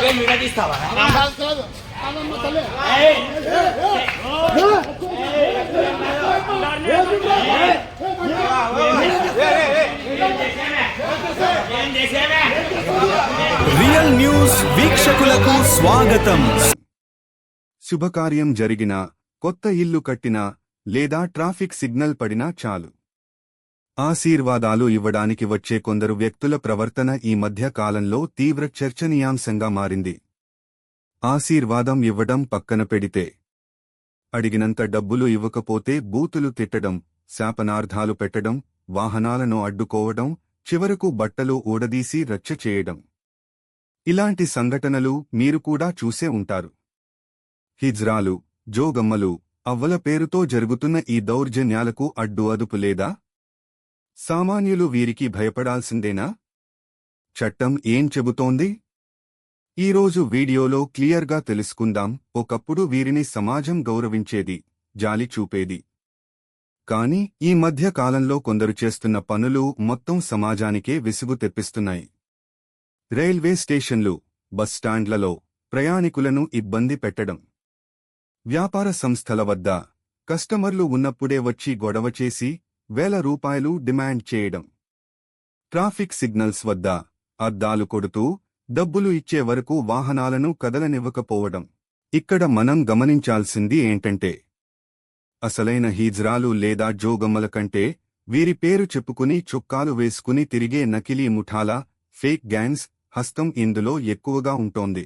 Real news వీక్షకులకు స్వాగతం. శుభకార్యం జరిగినా, కొత్త ఇల్లు కట్టినా లేదా ట్రాఫిక్ సిగ్నల్ పడినా చాలు ఆశీర్వాదాలు ఇవ్వడానికి వచ్చే కొందరు వ్యక్తుల ప్రవర్తన ఈ మధ్య కాలంలో తీవ్ర చర్చనీయాంశంగా మారింది. ఆశీర్వాదం ఇవ్వడం పక్కన పెడితే, అడిగినంత డబ్బులు ఇవ్వకపోతే బూతులు తిట్టడం, శాపనార్థాలు పెట్టడం, వాహనాలను అడ్డుకోవడం, చివరకు బట్టలు ఊడదీసి రచ్చ చేయడం. ఇలాంటి సంఘటనలు మీరు కూడా చూసే ఉంటారు. హిజ్రాలు, జోగమ్మలు, అవ్వల పేరుతో జరుగుతున్న ఈ దౌర్జన్యాలకు అడ్డు అదుపు లేదా? సామాన్యులు వీరికి భయపడాల్సిందేనా? చట్టం ఏం చెబుతోంది? ఈరోజు వీడియోలో క్లియర్గా తెలుసుకుందాం. ఒకప్పుడు వీరిని సమాజం గౌరవించేది, జాలి చూపేది. కానీ ఈ మధ్య కాలంలో కొందరు చేస్తున్న పనులు మొత్తం సమాజానికే విసుగు తెప్పిస్తున్నాయి. రైల్వే స్టేషన్లు, బస్టాండ్లలో ప్రయాణికులను ఇబ్బంది పెట్టడం, వ్యాపార సంస్థల వద్ద కస్టమర్లు ఉన్నప్పుడే వచ్చి గొడవ చేసి వేల రూపాయలు డిమాండ్ చేయడం, ట్రాఫిక్ సిగ్నల్స్ వద్ద అద్దాలు కొడుతూ డబ్బులు ఇచ్చే వరకు వాహనాలను కదలనివ్వకపోవడం. ఇక్కడ మనం గమనించాల్సింది ఏంటంటే, అసలైన హీజ్రాలు లేదా జోగమ్మల కంటే వీరి పేరు చెప్పుకుని చొక్కాలు వేసుకుని తిరిగే నకిలీ ముఠాల, ఫేక్ గ్యాంగ్స్ హస్తం ఇందులో ఎక్కువగా ఉంటోంది.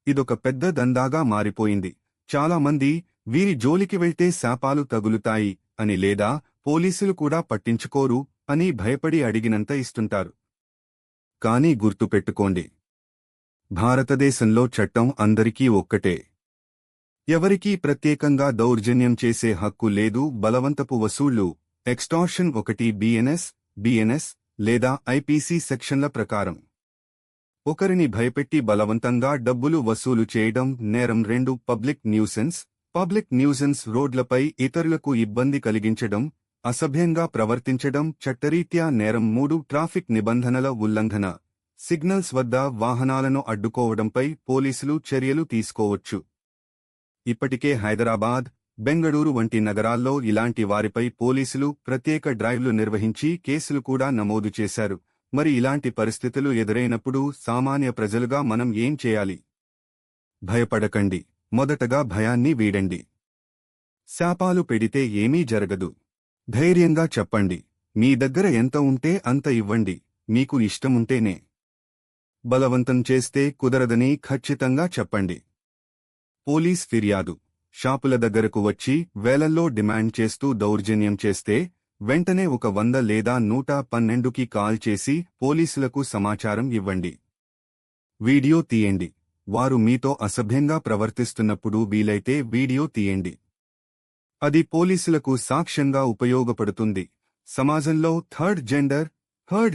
ఇదొక పెద్ద దందాగా మారిపోయింది. చాలామంది వీరి జోలికి వెళ్తే శాపాలు తగులుతాయి అని లేదా పోలీసులు కూడా పట్టించుకోరు అని భయపడి అడిగినంత ఇస్తుంటారు. కానీ గుర్తుపెట్టుకోండి, భారతదేశంలో చట్టం అందరికీ ఒక్కటే. ఎవరికీ ప్రత్యేకంగా దౌర్జన్యం చేసే హక్కు లేదు. బలవంతపు వసూళ్లు, ఎక్స్టార్షన్ 1 బిఎన్ఎస్ లేదా ఐపీసీ సెక్షన్ల ప్రకారం ఒకరిని భయపెట్టి బలవంతంగా డబ్బులు వసూలు చేయడం నేరం. 2 పబ్లిక్ న్యూసెన్స్ రోడ్లపై ఇతరులకు ఇబ్బంది కలిగించడం, అసభ్యంగా ప్రవర్తించడం చట్టరీత్యా నేరం. 3 ట్రాఫిక్ నిబంధనల ఉల్లంఘన, సిగ్నల్స్ వద్ద వాహనాలను అడ్డుకోవడంపై పోలీసులు చర్యలు తీసుకోవచ్చు. ఇప్పటికే హైదరాబాద్, బెంగళూరు వంటి నగరాల్లో ఇలాంటి వారిపై పోలీసులు ప్రత్యేక డ్రైవ్లు నిర్వహించి కేసులు కూడా నమోదు చేశారు. మరి ఇలాంటి పరిస్థితులు ఎదురైనప్పుడు సామాన్య ప్రజలుగా మనం ఏం చేయాలి? భయపడకండి. మొదటగా భయాన్ని వీడండి. శాపాలు పెడితే ఏమీ జరగదు. ధైర్యంగా చెప్పండి. మీ దగ్గర ఎంత ఉంటే అంత ఇవ్వండి. మీకు ఇష్టముంటేనే. బలవంతం చేస్తే కుదరదని ఖచ్చితంగా చెప్పండి. పోలీస్ ఫిర్యాదు, షాపుల దగ్గరకు వచ్చి వేలల్లో డిమాండ్ చేస్తూ దౌర్జన్యం చేస్తే వెంటనే 100 లేదా 112కి కాల్ చేసి పోలీసులకు సమాచారం ఇవ్వండి. వీడియో తీయండి. వారు మీతో అసభ్యంగా ప్రవర్తిస్తున్నప్పుడు వీలైతే వీడియో తీయండి. అది పోలీసులకు సాక్ష్యంగా ఉపయోగపడుతుంది. సమాజంలో థర్డ్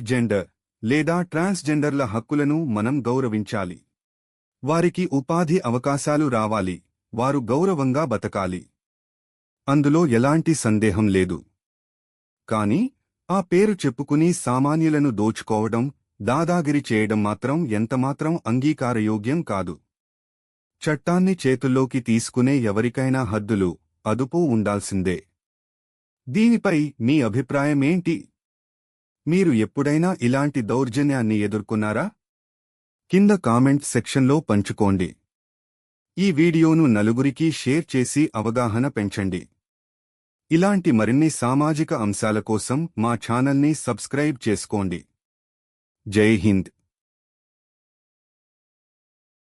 జెండర్ లేదా ట్రాన్స్జెండర్ల హక్కులను మనం గౌరవించాలి. వారికి ఉపాధి అవకాశాలు రావాలి. వారు గౌరవంగా బతకాలి. అందులో ఎలాంటి సందేహం లేదు. కానీ ఆ పేరు చెప్పుకుని సామాన్యులను దోచుకోవడం, దాదాగిరి చేయడం మాత్రం ఎంతమాత్రం అంగీకారయోగ్యం కాదు. చట్టాన్ని చేతుల్లోకి తీసుకునే ఎవరికైనా హద్దులు, అదుపు ఉండాల్సిందే. దీనిపై మీ అభిప్రాయమేంటి? మీరు ఎప్పుడైనా ఇలాంటి దౌర్జన్యాన్ని ఎదుర్కొన్నారా? కింద కామెంట్ సెక్షన్లో పంచుకోండి. ఈ వీడియోను నలుగురికి షేర్ చేసి అవగాహన పెంచండి. ఇలాంటి మరిన్ని సామాజిక అంశాల కోసం మా ఛానల్ని సబ్స్క్రైబ్ చేసుకోండి. జై హింద్.